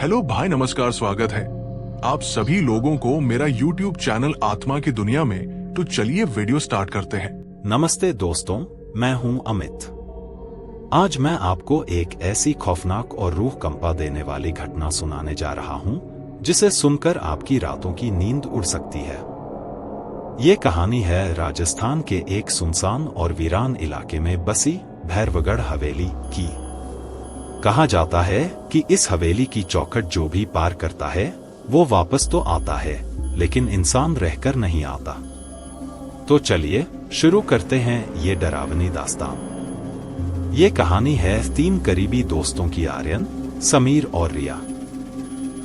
Hello भाई, नमस्कार, स्वागत है आप सभी लोगों को मेरा YouTube चैनल आत्मा की दुनिया में। तो चलिए वीडियो स्टार्ट करते हैं। नमस्ते दोस्तों, मैं हूं अमित। आज मैं आपको एक ऐसी खौफनाक और रूह कंपा देने वाली घटना सुनाने जा रहा हूं जिसे सुनकर आपकी रातों की नींद उड़ सकती है। ये कहानी है राजस्थान के एक सुनसान और वीरान इलाके में बसी भैरवगढ़ हवेली की। कहा जाता है कि इस हवेली की चौखट जो भी पार करता है वो वापस तो आता है, लेकिन इंसान रहकर नहीं आता। तो चलिए शुरू करते हैं ये डरावनी दास्तान। ये कहानी है 3 करीबी दोस्तों की, आर्यन, समीर और रिया।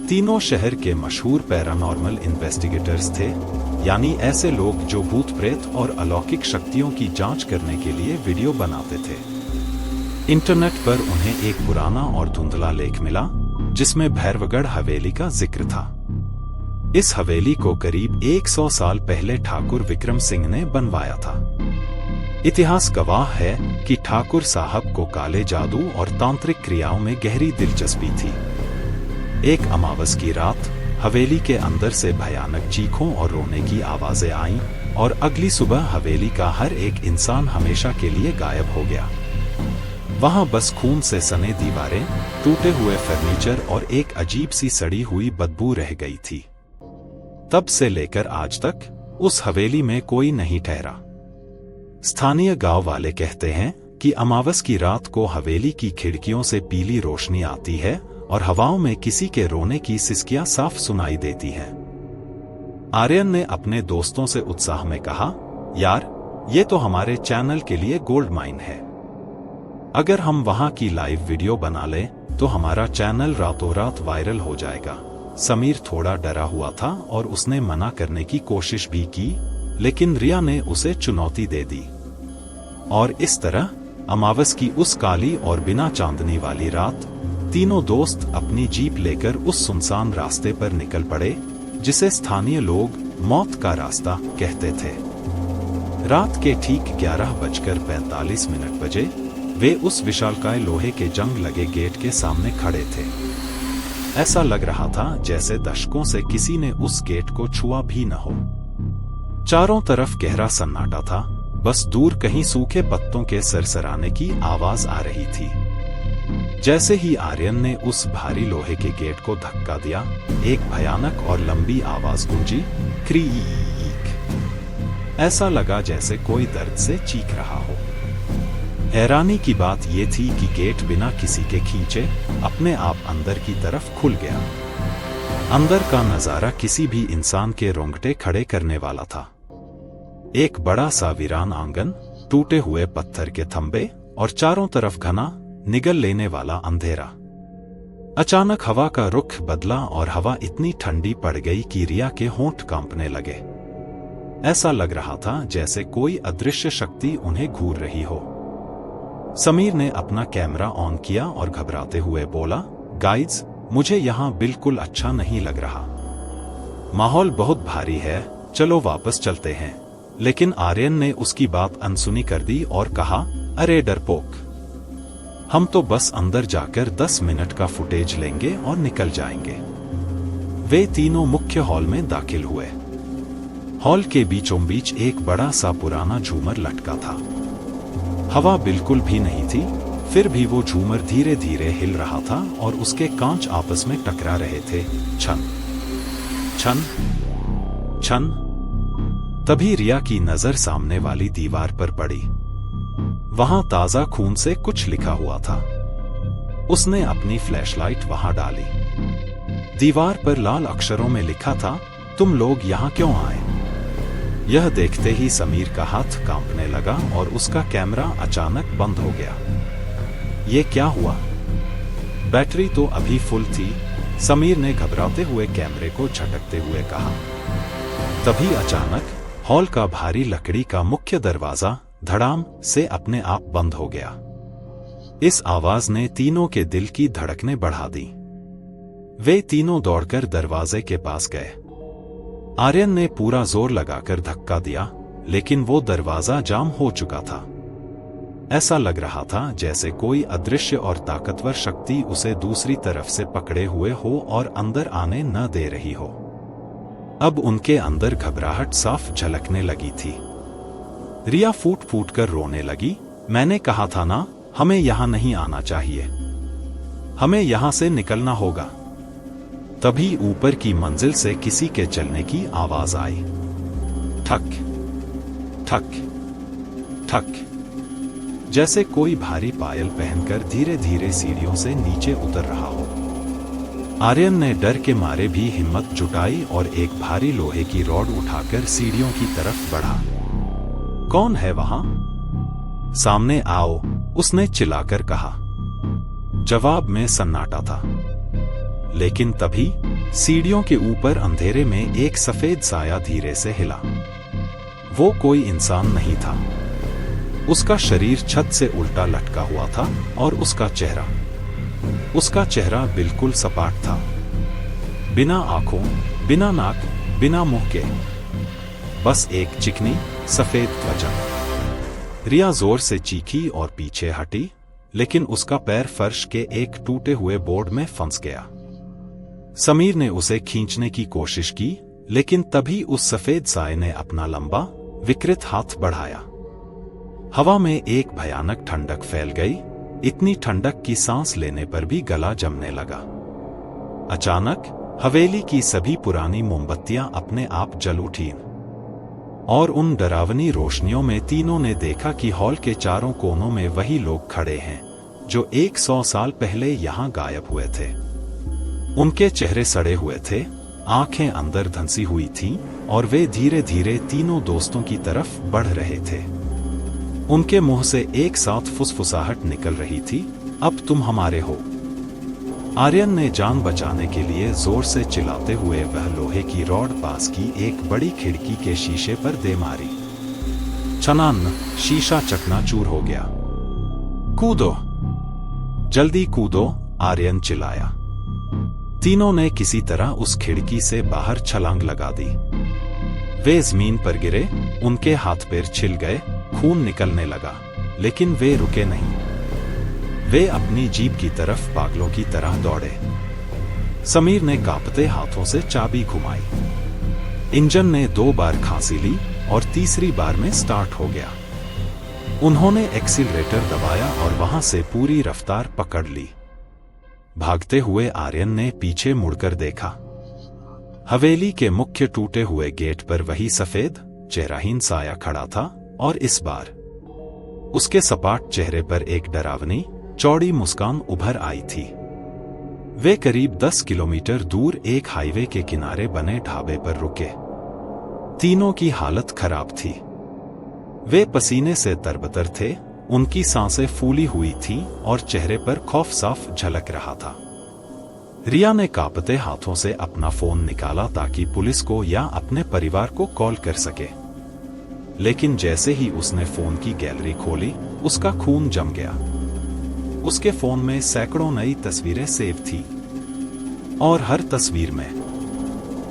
तीनों शहर के मशहूर पैरानॉर्मल इन्वेस्टिगेटर्स थे, यानी ऐसे लोग जो भूत प्रेत और अलौकिक शक्तियों की जांच करने के लिए वीडियो बनाते थे। इंटरनेट पर उन्हें एक पुराना और धुंधला लेख मिला जिसमें भैरवगढ़ हवेली का जिक्र था। इस हवेली को करीब 100 साल पहले ठाकुर विक्रम सिंह ने बनवाया था। इतिहास गवाह है कि ठाकुर साहब को काले जादू और तांत्रिक क्रियाओं में गहरी दिलचस्पी थी। एक अमावस की रात हवेली के अंदर से भयानक चीखों और रोने की आवाजें आईं और अगली सुबह हवेली का हर एक इंसान हमेशा के लिए गायब हो गया। वहां बस खून से सने दीवारें, टूटे हुए फर्नीचर और एक अजीब सी सड़ी हुई बदबू रह गई थी। तब से लेकर आज तक उस हवेली में कोई नहीं ठहरा। स्थानीय गांव वाले कहते हैं कि अमावस की रात को हवेली की खिड़कियों से पीली रोशनी आती है और हवाओं में किसी के रोने की सिसकियां साफ सुनाई देती हैं। आर्यन ने अपने दोस्तों से उत्साह में कहा, यार, ये तो हमारे चैनल के लिए गोल्ड माइन है। अगर हम वहां की लाइव वीडियो बना लें तो हमारा चैनल रातों रात वायरल हो जाएगा। समीर थोड़ा डरा हुआ था और उसने मना करने की कोशिश भी की, लेकिन रिया ने उसे चुनौती दे दी। और इस तरह अमावस की उस काली और बिना चांदनी वाली रात तीनों दोस्त अपनी जीप लेकर उस सुनसान रास्ते पर निकल पड़े जिसे स्थानीय लोग मौत का रास्ता कहते थे। रात के ठीक 11:45 बजे वे उस विशालकाय लोहे के जंग लगे गेट के सामने खड़े थे। ऐसा लग रहा था जैसे दशकों से किसी ने उस गेट को छुआ भी न हो। चारों तरफ गहरा सन्नाटा था, बस दूर कहीं सूखे पत्तों के सरसराने की आवाज आ रही थी। जैसे ही आर्यन ने उस भारी लोहे के गेट को धक्का दिया, एक भयानक और लंबी आवाज गूंजी, क्रीक। ऐसा लगा जैसे कोई दर्द से चीख रहा हो। हैरानी की बात यह थी कि गेट बिना किसी के खींचे अपने आप अंदर की तरफ खुल गया। अंदर का नजारा किसी भी इंसान के रोंगटे खड़े करने वाला था। एक बड़ा सा वीरान आंगन, टूटे हुए पत्थर के थंबे और चारों तरफ घना निगल लेने वाला अंधेरा। अचानक हवा का रुख बदला और हवा इतनी ठंडी पड़ गई कि रिया के होंठ कांपने लगे। ऐसा लग रहा था जैसे कोई अदृश्य शक्ति उन्हें घूर रही हो। समीर ने अपना कैमरा ऑन किया और घबराते हुए बोला, गाइड्स, मुझे यहाँ बिल्कुल अच्छा नहीं लग रहा। माहौल बहुत भारी है, चलो वापस चलते हैं। लेकिन आर्यन ने उसकी बात अनसुनी कर दी और कहा, अरे डरपोक, हम तो बस अंदर जाकर 10 मिनट का फुटेज लेंगे और निकल जाएंगे। वे तीनों मुख्य हॉल में दाखिल हुए। हॉल के बीचों बीच एक बड़ा सा पुराना झूमर लटका था। हवा बिल्कुल भी नहीं थी, फिर भी वो झूमर धीरे धीरे हिल रहा था और उसके कांच आपस में टकरा रहे थे। छन छन छन। तभी रिया की नजर सामने वाली दीवार पर पड़ी। वहां ताजा खून से कुछ लिखा हुआ था। उसने अपनी फ्लैशलाइट वहां डाली। दीवार पर लाल अक्षरों में लिखा था, तुम लोग यहां क्यों आए? यह देखते ही समीर का हाथ कांपने लगा और उसका कैमरा अचानक बंद हो गया। ये क्या हुआ? बैटरी तो अभी फुल थी, समीर ने घबराते हुए कैमरे को झटकते हुए कहा। तभी अचानक हॉल का भारी लकड़ी का मुख्य दरवाजा धड़ाम से अपने आप बंद हो गया। इस आवाज ने तीनों के दिल की धड़कनें बढ़ा दी। वे तीनों दौड़कर दरवाजे के पास गए। आर्यन ने पूरा जोर लगाकर धक्का दिया, लेकिन वो दरवाजा जाम हो चुका था। ऐसा लग रहा था जैसे कोई अदृश्य और ताकतवर शक्ति उसे दूसरी तरफ से पकड़े हुए हो और अंदर आने न दे रही हो। अब उनके अंदर घबराहट साफ झलकने लगी थी। रिया फूट फूट कर रोने लगी। मैंने कहा था ना, हमें यहां नहीं आना चाहिए, हमें यहां से निकलना होगा। तभी ऊपर की मंजिल से किसी के चलने की आवाज आई। ठक ठक ठक, जैसे कोई भारी पायल पहनकर धीरे धीरे सीढ़ियों से नीचे उतर रहा हो। आर्यन ने डर के मारे भी हिम्मत जुटाई और एक भारी लोहे की रॉड उठाकर सीढ़ियों की तरफ बढ़ा। कौन है वहां? सामने आओ, उसने चिल्लाकर कहा। जवाब में सन्नाटा था। लेकिन तभी सीढ़ियों के ऊपर अंधेरे में एक सफेद साया धीरे से हिला। वो कोई इंसान नहीं था। उसका शरीर छत से उल्टा लटका हुआ था और उसका चेहरा बिल्कुल सपाट था। बिना आंखों, बिना नाक, बिना मुंह के, बस एक चिकनी सफेद त्वचा। रिया जोर से चीखी और पीछे हटी, लेकिन उसका पैर फर्श के एक टूटे हुए बोर्ड में फंस गया। समीर ने उसे खींचने की कोशिश की, लेकिन तभी उस सफेद साए ने अपना लंबा, विकृत हाथ बढ़ाया। हवा में एक भयानक ठंडक फैल गई, इतनी ठंडक की सांस लेने पर भी गला जमने लगा। अचानक हवेली की सभी पुरानी मोमबत्तियां अपने आप जल उठीं, और उन डरावनी रोशनियों में तीनों ने देखा कि हॉल के चारों कोनों में वही लोग खड़े हैं जो 100 साल पहले यहां गायब हुए थे। उनके चेहरे सड़े हुए थे, आंखें अंदर धंसी हुई थीं, और वे धीरे धीरे तीनों दोस्तों की तरफ बढ़ रहे थे। उनके मुंह से एक साथ फुसफुसाहट निकल रही थी, अब तुम हमारे हो। आर्यन ने जान बचाने के लिए जोर से चिल्लाते हुए वह लोहे की रॉड पास की एक बड़ी खिड़की के शीशे पर दे मारी। छनान, शीशा चकनाचूर हो गया। कूदो, जल्दी कूदो, आर्यन चिल्लाया। तीनों ने किसी तरह उस खिड़की से बाहर छलांग लगा दी। वे जमीन पर गिरे, उनके हाथ पैर छिल गए, खून निकलने लगा, लेकिन वे रुके नहीं। वे अपनी जीप की तरफ पागलों की तरह दौड़े। समीर ने कांपते हाथों से चाबी घुमाई। इंजन ने 2 बार खांसी ली और तीसरी बार में स्टार्ट हो गया। उन्होंने एक्सीलरेटर दबाया और वहां से पूरी रफ्तार पकड़ ली। भागते हुए आर्यन ने पीछे मुड़कर देखा। हवेली के मुख्य टूटे हुए गेट पर वही सफेद, चेहराहीन साया खड़ा था, और इस बार उसके सपाट चेहरे पर एक डरावनी, चौड़ी मुस्कान उभर आई थी। वे करीब 10 किलोमीटर दूर एक हाईवे के किनारे बने ढाबे पर रुके। तीनों की हालत खराब थी। वे पसीने से तरबतर थे, उनकी सांसें फूली हुई थीं और चेहरे पर खौफ साफ झलक रहा था। रिया ने कांपते हाथों से अपना फोन निकाला ताकि पुलिस को या अपने परिवार को कॉल कर सके। लेकिन जैसे ही उसने फोन की गैलरी खोली, उसका खून जम गया। उसके फोन में सैकड़ों नई तस्वीरें सेव थी, और हर तस्वीर में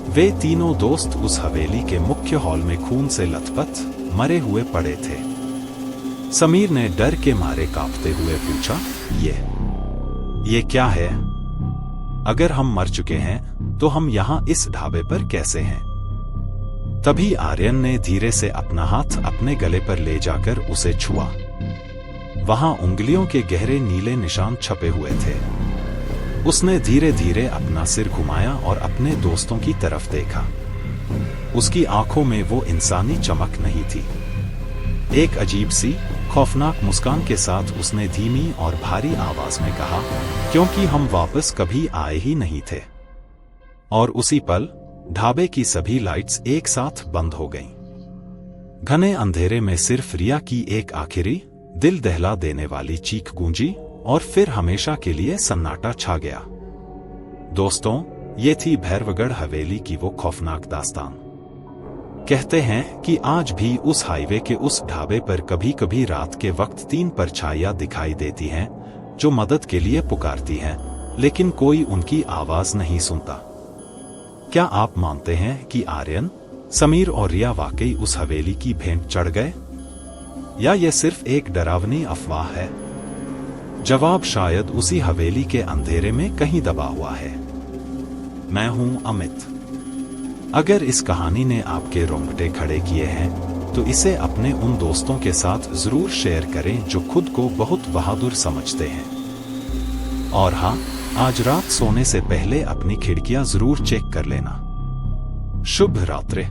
वे तीनों दोस्त उस हवेली के मुख्य हॉल में खून से लथपथ मरे हुए पड़े थे। समीर ने डर के मारे कांपते हुए पूछा, ये क्या है? अगर हम मर चुके हैं तो हम यहां इस ढाबे पर कैसे हैं? तभी आर्यन ने धीरे से अपना हाथ अपने गले पर ले जाकर उसे छुआ। वहां उंगलियों के गहरे नीले निशान छपे हुए थे। उसने धीरे धीरे अपना सिर घुमाया और अपने दोस्तों की तरफ देखा। उसकी आंखों में वो इंसानी चमक नहीं थी। एक अजीब सी, खौफनाक मुस्कान के साथ उसने धीमी और भारी आवाज में कहा, क्योंकि हम वापस कभी आए ही नहीं थे। और उसी पल ढाबे की सभी लाइट्स एक साथ बंद हो गईं। घने अंधेरे में सिर्फ रिया की एक आखिरी, दिल दहला देने वाली चीख गूंजी, और फिर हमेशा के लिए सन्नाटा छा गया। दोस्तों, ये थी भैरवगढ़ हवेली की वो खौफनाक दास्तान। कहते हैं कि आज भी उस हाईवे के उस ढाबे पर कभी कभी रात के वक्त 3 परछाइयां दिखाई देती हैं, जो मदद के लिए पुकारती हैं, लेकिन कोई उनकी आवाज नहीं सुनता। क्या आप मानते हैं कि आर्यन, समीर और रिया वाकई उस हवेली की भेंट चढ़ गए? या ये सिर्फ एक डरावनी अफवाह है? जवाब शायद उसी हवेली के अंधेरे में कहीं दबा हुआ है। मैं हूं अमित। अगर इस कहानी ने आपके रोंगटे खड़े किए हैं तो इसे अपने उन दोस्तों के साथ जरूर शेयर करें जो खुद को बहुत बहादुर समझते हैं। और हाँ, आज रात सोने से पहले अपनी खिड़कियां जरूर चेक कर लेना। शुभ रात्रि।